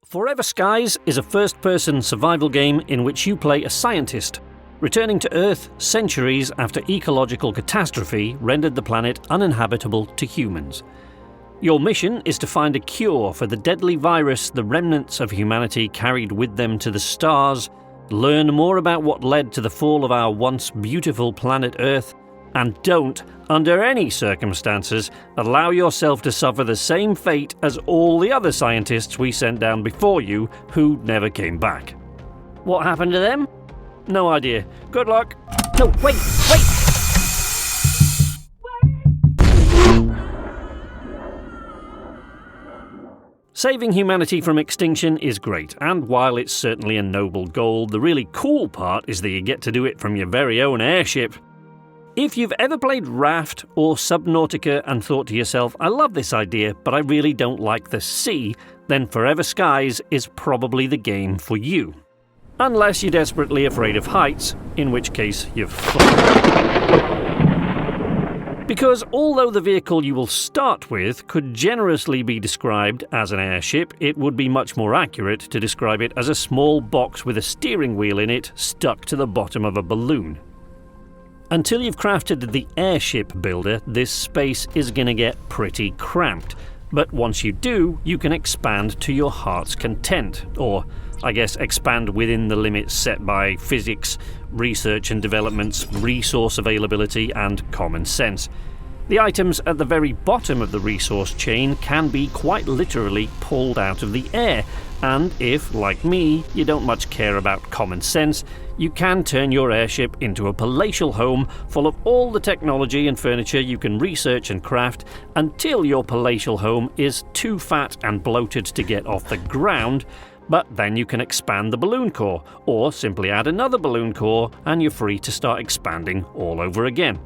Forever Skies is a first-person survival game in which you play a scientist, returning to Earth centuries after ecological catastrophe rendered the planet uninhabitable to humans. Your mission is to find a cure for the deadly virus the remnants of humanity carried with them to the stars, learn more about what led to the fall of our once beautiful planet Earth, and don't, under any circumstances, allow yourself to suffer the same fate as all the other scientists we sent down before you who never came back. What happened to them? No idea. Good luck. No, wait! Saving humanity from extinction is great, and while it's certainly a noble goal, the really cool part is that you get to do it from your very own airship. If you've ever played Raft or Subnautica and thought to yourself, I love this idea, but I really don't like the sea, then Forever Skies is probably the game for you. Unless you're desperately afraid of heights, in which case you're fucked. Because although the vehicle you will start with could generously be described as an airship, it would be much more accurate to describe it as a small box with a steering wheel in it stuck to the bottom of a balloon. Until you've crafted the airship builder, this space is going to get pretty cramped. But once you do, you can expand to your heart's content. Or, I guess, expand within the limits set by physics, research and developments, resource availability, and common sense. The items at the very bottom of the resource chain can be quite literally pulled out of the air, and if, like me, you don't much care about common sense, you can turn your airship into a palatial home full of all the technology and furniture you can research and craft until your palatial home is too fat and bloated to get off the ground, but then you can expand the balloon core, or simply add another balloon core and you're free to start expanding all over again.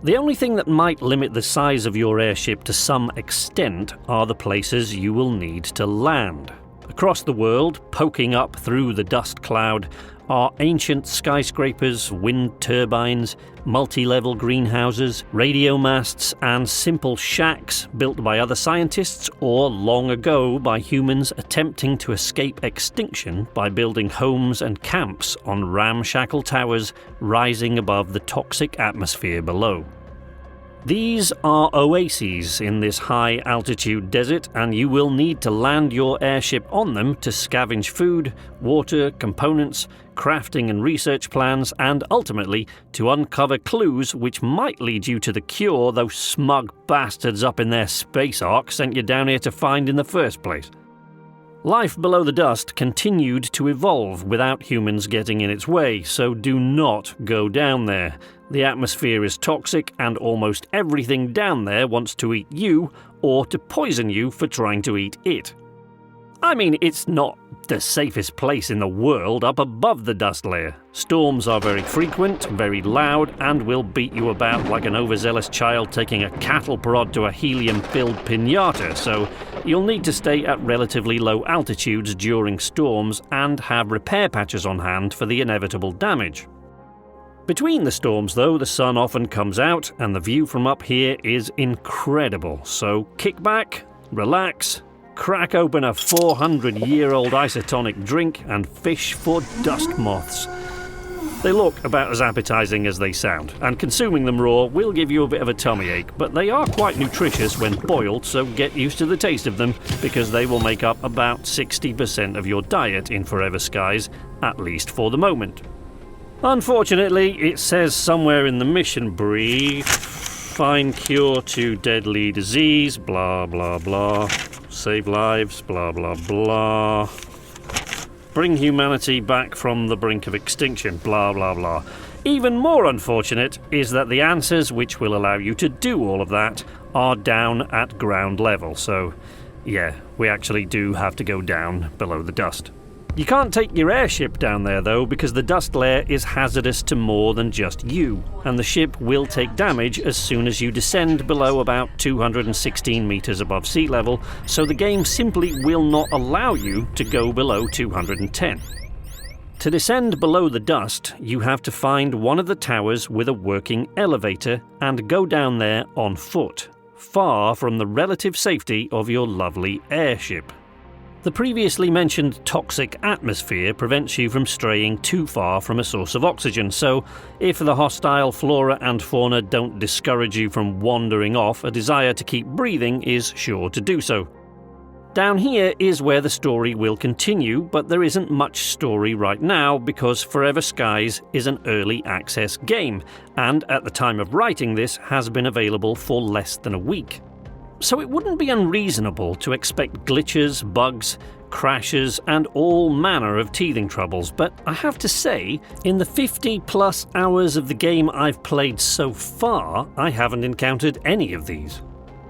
The only thing that might limit the size of your airship to some extent are the places you will need to land. Across the world, poking up through the dust cloud, are ancient skyscrapers, wind turbines, multi-level greenhouses, radio masts, and simple shacks built by other scientists or long ago by humans attempting to escape extinction by building homes and camps on ramshackle towers rising above the toxic atmosphere below. These are oases in this high-altitude desert, and you will need to land your airship on them to scavenge food, water, components, crafting and research plans, and ultimately to uncover clues which might lead you to the cure those smug bastards up in their space ark sent you down here to find in the first place. Life below the dust continued to evolve without humans getting in its way, so do not go down there. The atmosphere is toxic and almost everything down there wants to eat you or to poison you for trying to eat it. I mean, it's not the safest place in the world up above the dust layer. Storms are very frequent, very loud, and will beat you about like an overzealous child taking a cattle prod to a helium-filled piñata, so you'll need to stay at relatively low altitudes during storms and have repair patches on hand for the inevitable damage. Between the storms, though, the sun often comes out, and the view from up here is incredible, so kick back, relax, crack open a 400-year-old isotonic drink, and fish for dust moths. They look about as appetizing as they sound, and consuming them raw will give you a bit of a tummy ache, but they are quite nutritious when boiled, so get used to the taste of them, because they will make up about 60% of your diet in Forever Skies, at least for the moment. Unfortunately, it says somewhere in the mission brief, find cure to deadly disease, blah blah blah, save lives, blah blah blah, bring humanity back from the brink of extinction, blah blah blah. Even more unfortunate is that the answers which will allow you to do all of that are down at ground level, so yeah, we actually do have to go down below the dust. You can't take your airship down there though, because the dust layer is hazardous to more than just you, and the ship will take damage as soon as you descend below about 216 meters above sea level, so the game simply will not allow you to go below 210. To descend below the dust, you have to find one of the towers with a working elevator and go down there on foot, far from the relative safety of your lovely airship. The previously mentioned toxic atmosphere prevents you from straying too far from a source of oxygen, so if the hostile flora and fauna don't discourage you from wandering off, a desire to keep breathing is sure to do so. Down here is where the story will continue, but there isn't much story right now because Forever Skies is an early access game, and at the time of writing this has been available for less than a week. So it wouldn't be unreasonable to expect glitches, bugs, crashes, and all manner of teething troubles, but I have to say, in the 50+ hours of the game I've played so far, I haven't encountered any of these.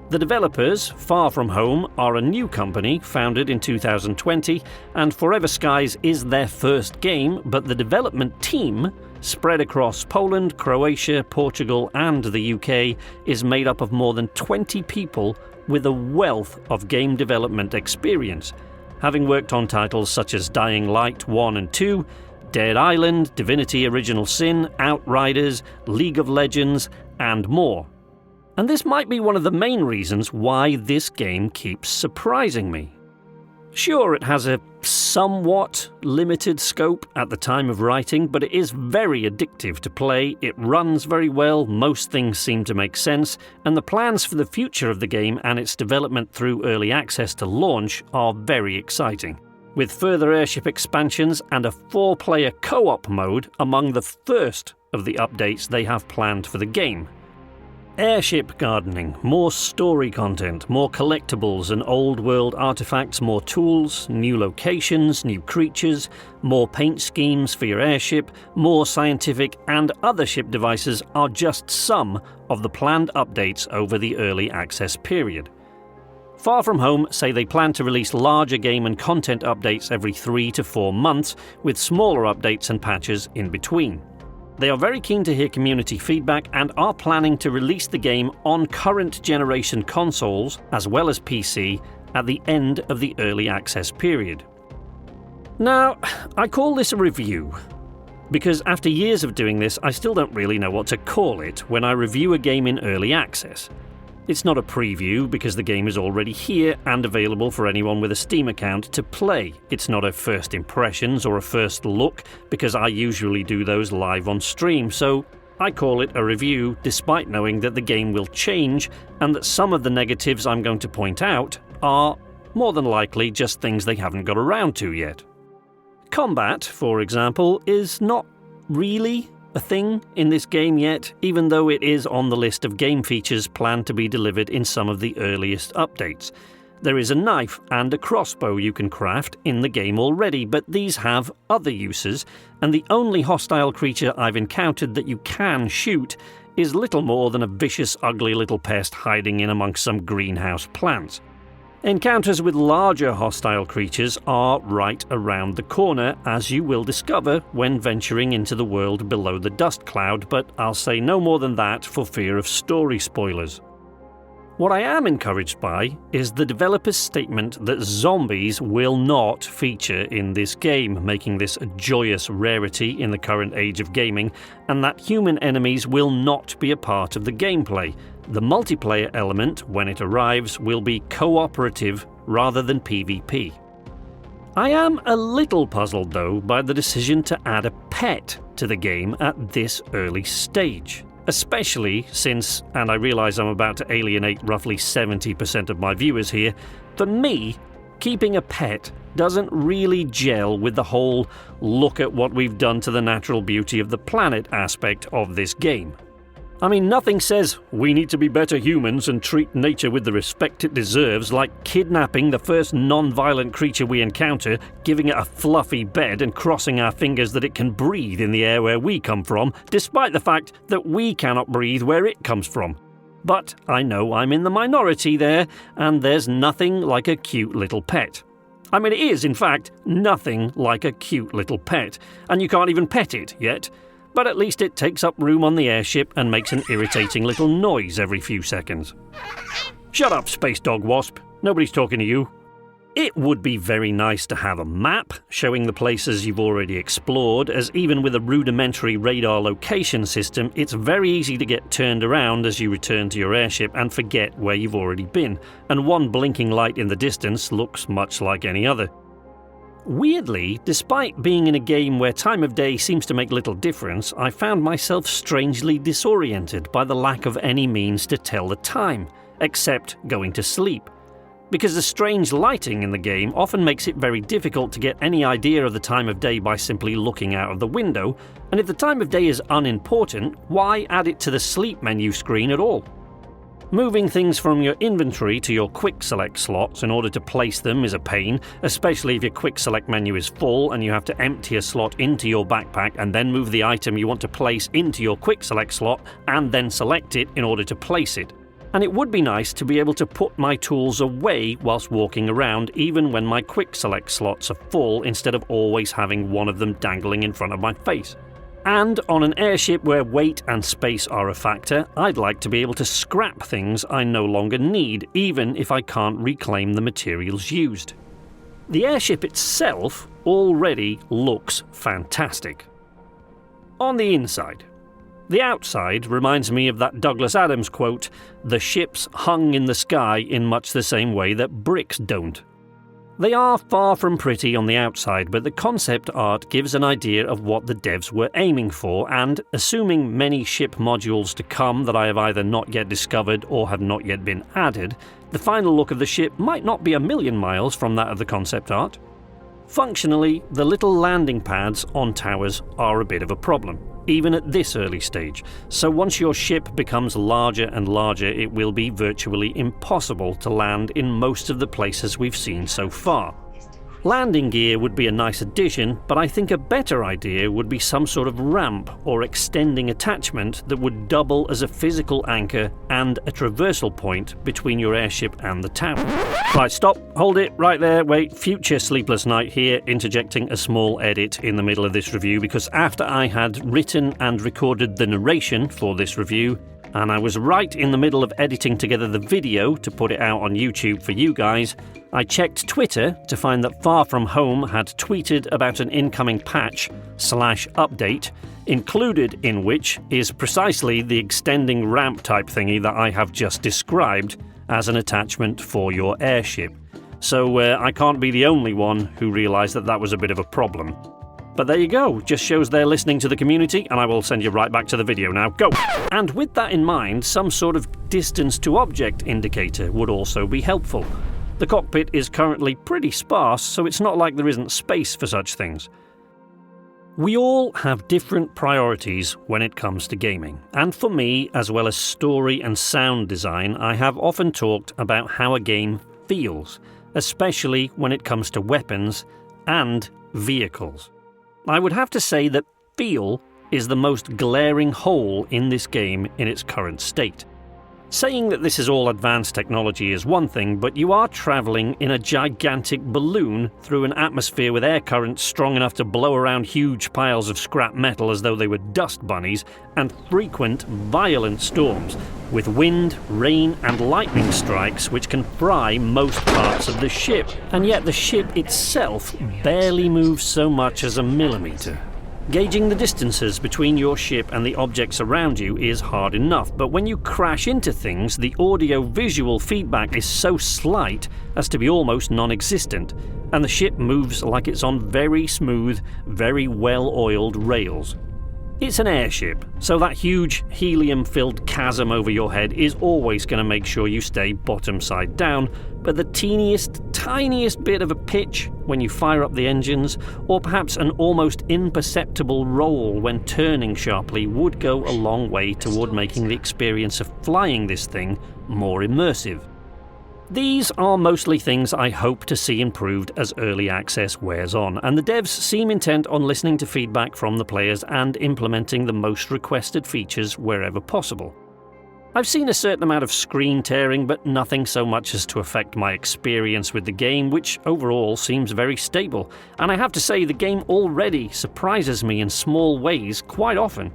The developers, Far From Home, are a new company founded in 2020, and Forever Skies is their first game, but the development team, spread across Poland, Croatia, Portugal, and the UK, is made up of more than 20 people with a wealth of game development experience, having worked on titles such as Dying Light 1 and 2, Dead Island, Divinity Original Sin, Outriders, League of Legends, and more. And this might be one of the main reasons why this game keeps surprising me. Sure, it has a somewhat limited scope at the time of writing, but it is very addictive to play, it runs very well, most things seem to make sense, and the plans for the future of the game and its development through early access to launch are very exciting, with further airship expansions and a 4-player co-op mode among the first of the updates they have planned for the game. Airship gardening, more story content, more collectibles and old-world artifacts, more tools, new locations, new creatures, more paint schemes for your airship, more scientific and other ship devices are just some of the planned updates over the early access period. Far From Home say they plan to release larger game and content updates every 3 to 4 months, with smaller updates and patches in between. They are very keen to hear community feedback and are planning to release the game on current generation consoles as well as PC at the end of the early access period. Now, I call this a review because after years of doing this, I still don't really know what to call it when I review a game in early access. It's not a preview because the game is already here and available for anyone with a Steam account to play. It's not a first impressions or a first look because I usually do those live on stream, so I call it a review despite knowing that the game will change and that some of the negatives I'm going to point out are more than likely just things they haven't got around to yet. Combat, for example, is not really a thing in this game yet, even though it is on the list of game features planned to be delivered in some of the earliest updates. There is a knife and a crossbow you can craft in the game already, but these have other uses, and the only hostile creature I've encountered that you can shoot is little more than a vicious, ugly little pest hiding in amongst some greenhouse plants. Encounters with larger hostile creatures are right around the corner, as you will discover when venturing into the world below the dust cloud, but I'll say no more than that for fear of story spoilers. What I am encouraged by is the developer's statement that zombies will not feature in this game, making this a joyous rarity in the current age of gaming, and that human enemies will not be a part of the gameplay. The multiplayer element, when it arrives, will be cooperative rather than PvP. I am a little puzzled, though, by the decision to add a pet to the game at this early stage. Especially since, and I realise I'm about to alienate roughly 70% of my viewers here, for me, keeping a pet doesn't really gel with the whole look at what we've done to the natural beauty of the planet aspect of this game. I mean, nothing says we need to be better humans and treat nature with the respect it deserves like kidnapping the first non-violent creature we encounter, giving it a fluffy bed and crossing our fingers that it can breathe in the air where we come from, despite the fact that we cannot breathe where it comes from. But I know I'm in the minority there, and there's nothing like a cute little pet. I mean, it is, in fact, nothing like a cute little pet, and you can't even pet it yet. But at least it takes up room on the airship and makes an irritating little noise every few seconds. Shut up, Space Dog Wasp. Nobody's talking to you. It would be very nice to have a map showing the places you've already explored, as even with a rudimentary radar location system, it's very easy to get turned around as you return to your airship and forget where you've already been, and one blinking light in the distance looks much like any other. Weirdly, despite being in a game where time of day seems to make little difference, I found myself strangely disoriented by the lack of any means to tell the time, except going to sleep. Because the strange lighting in the game often makes it very difficult to get any idea of the time of day by simply looking out of the window, and if the time of day is unimportant, why add it to the sleep menu screen at all? Moving things from your inventory to your quick select slots in order to place them is a pain, especially if your quick select menu is full and you have to empty a slot into your backpack and then move the item you want to place into your quick select slot and then select it in order to place it. And it would be nice to be able to put my tools away whilst walking around even when my quick select slots are full, instead of always having one of them dangling in front of my face. And on an airship where weight and space are a factor, I'd like to be able to scrap things I no longer need, even if I can't reclaim the materials used. The airship itself already looks fantastic. On the inside. The outside reminds me of that Douglas Adams quote, "The ships hung in the sky in much the same way that bricks don't." They are far from pretty on the outside, but the concept art gives an idea of what the devs were aiming for, and, assuming many ship modules to come that I have either not yet discovered or have not yet been added, the final look of the ship might not be a million miles from that of the concept art. Functionally, the little landing pads on towers are a bit of a problem, even at this early stage, so once your ship becomes larger and larger, it will be virtually impossible to land in most of the places we've seen so far. Landing gear would be a nice addition, but I think a better idea would be some sort of ramp or extending attachment that would double as a physical anchor and a traversal point between your airship and the tower. Right, stop, hold it, right there, wait, future Sleepless Night here, interjecting a small edit in the middle of this review, because after I had written and recorded the narration for this review, and I was right in the middle of editing together the video to put it out on YouTube for you guys, I checked Twitter to find that Far From Home had tweeted about an incoming patch/update, included in which is precisely the extending ramp type thingy that I have just described as an attachment for your airship. So I can't be the only one who realised that that was a bit of a problem. But there you go, just shows they're listening to the community, and I will send you right back to the video now. Go! And with that in mind, some sort of distance to object indicator would also be helpful. The cockpit is currently pretty sparse, so it's not like there isn't space for such things. We all have different priorities when it comes to gaming, and for me, as well as story and sound design, I have often talked about how a game feels, especially when it comes to weapons and vehicles. I would have to say that feel is the most glaring hole in this game in its current state. Saying that this is all advanced technology is one thing, but you are travelling in a gigantic balloon through an atmosphere with air currents strong enough to blow around huge piles of scrap metal as though they were dust bunnies, and frequent, violent storms, with wind, rain and lightning strikes which can fry most parts of the ship, and yet the ship itself barely moves so much as a millimetre. Gauging the distances between your ship and the objects around you is hard enough, but when you crash into things, the audio-visual feedback is so slight as to be almost non-existent, and the ship moves like it's on very smooth, very well-oiled rails. It's an airship, so that huge helium-filled chasm over your head is always going to make sure you stay bottom side down, but the tiniest bit of a pitch when you fire up the engines, or perhaps an almost imperceptible roll when turning sharply, would go a long way toward making the experience of flying this thing more immersive. These are mostly things I hope to see improved as early access wears on, and the devs seem intent on listening to feedback from the players and implementing the most requested features wherever possible. I've seen a certain amount of screen tearing, but nothing so much as to affect my experience with the game, which overall seems very stable, and I have to say the game already surprises me in small ways quite often.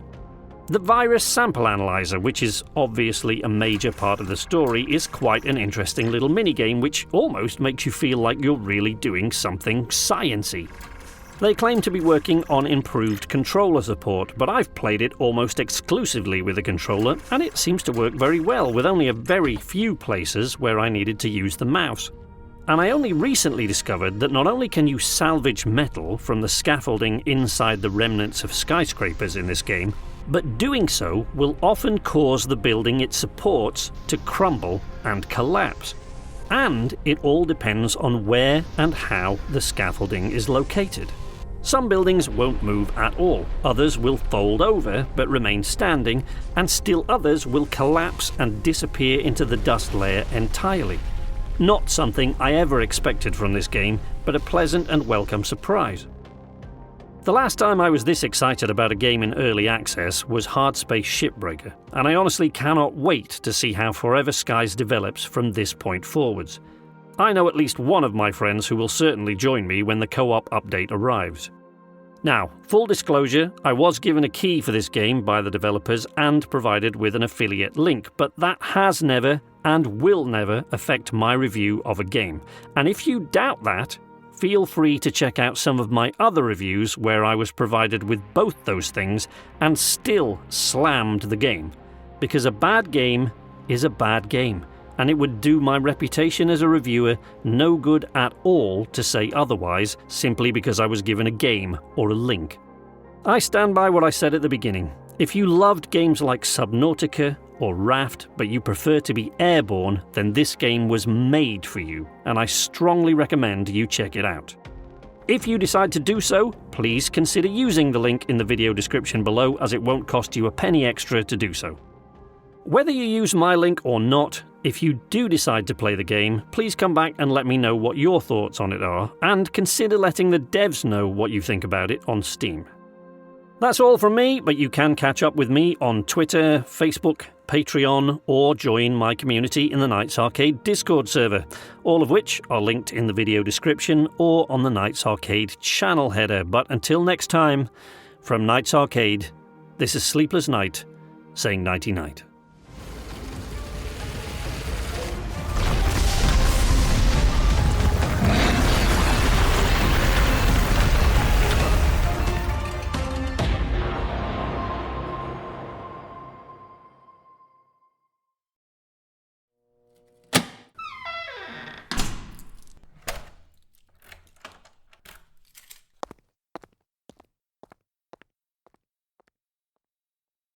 The virus sample analyzer, which is obviously a major part of the story, is quite an interesting little minigame which almost makes you feel like you're really doing something science-y. They claim to be working on improved controller support, but I've played it almost exclusively with a controller, and it seems to work very well, with only a very few places where I needed to use the mouse. And I only recently discovered that not only can you salvage metal from the scaffolding inside the remnants of skyscrapers in this game, but doing so will often cause the building it supports to crumble and collapse. And it all depends on where and how the scaffolding is located. Some buildings won't move at all, others will fold over but remain standing, and still others will collapse and disappear into the dust layer entirely. Not something I ever expected from this game, but a pleasant and welcome surprise. The last time I was this excited about a game in early access was Hardspace Shipbreaker, and I honestly cannot wait to see how Forever Skies develops from this point forwards. I know at least one of my friends who will certainly join me when the co-op update arrives. Now, full disclosure, I was given a key for this game by the developers and provided with an affiliate link, but that has never and will never affect my review of a game. And if you doubt that, feel free to check out some of my other reviews where I was provided with both those things and still slammed the game. Because a bad game is a bad game, and it would do my reputation as a reviewer no good at all to say otherwise simply because I was given a game or a link. I stand by what I said at the beginning. If you loved games like Subnautica or Raft, but you prefer to be airborne, then this game was made for you, and I strongly recommend you check it out. If you decide to do so, please consider using the link in the video description below, as it won't cost you a penny extra to do so. Whether you use my link or not, if you do decide to play the game, please come back and let me know what your thoughts on it are, and consider letting the devs know what you think about it on Steam. That's all from me, but you can catch up with me on Twitter, Facebook, Patreon, or join my community in the Knights Arcade Discord server, all of which are linked in the video description or on the Knights Arcade channel header. But until next time, from Knights Arcade, this is Sleepless Night, saying nighty-night.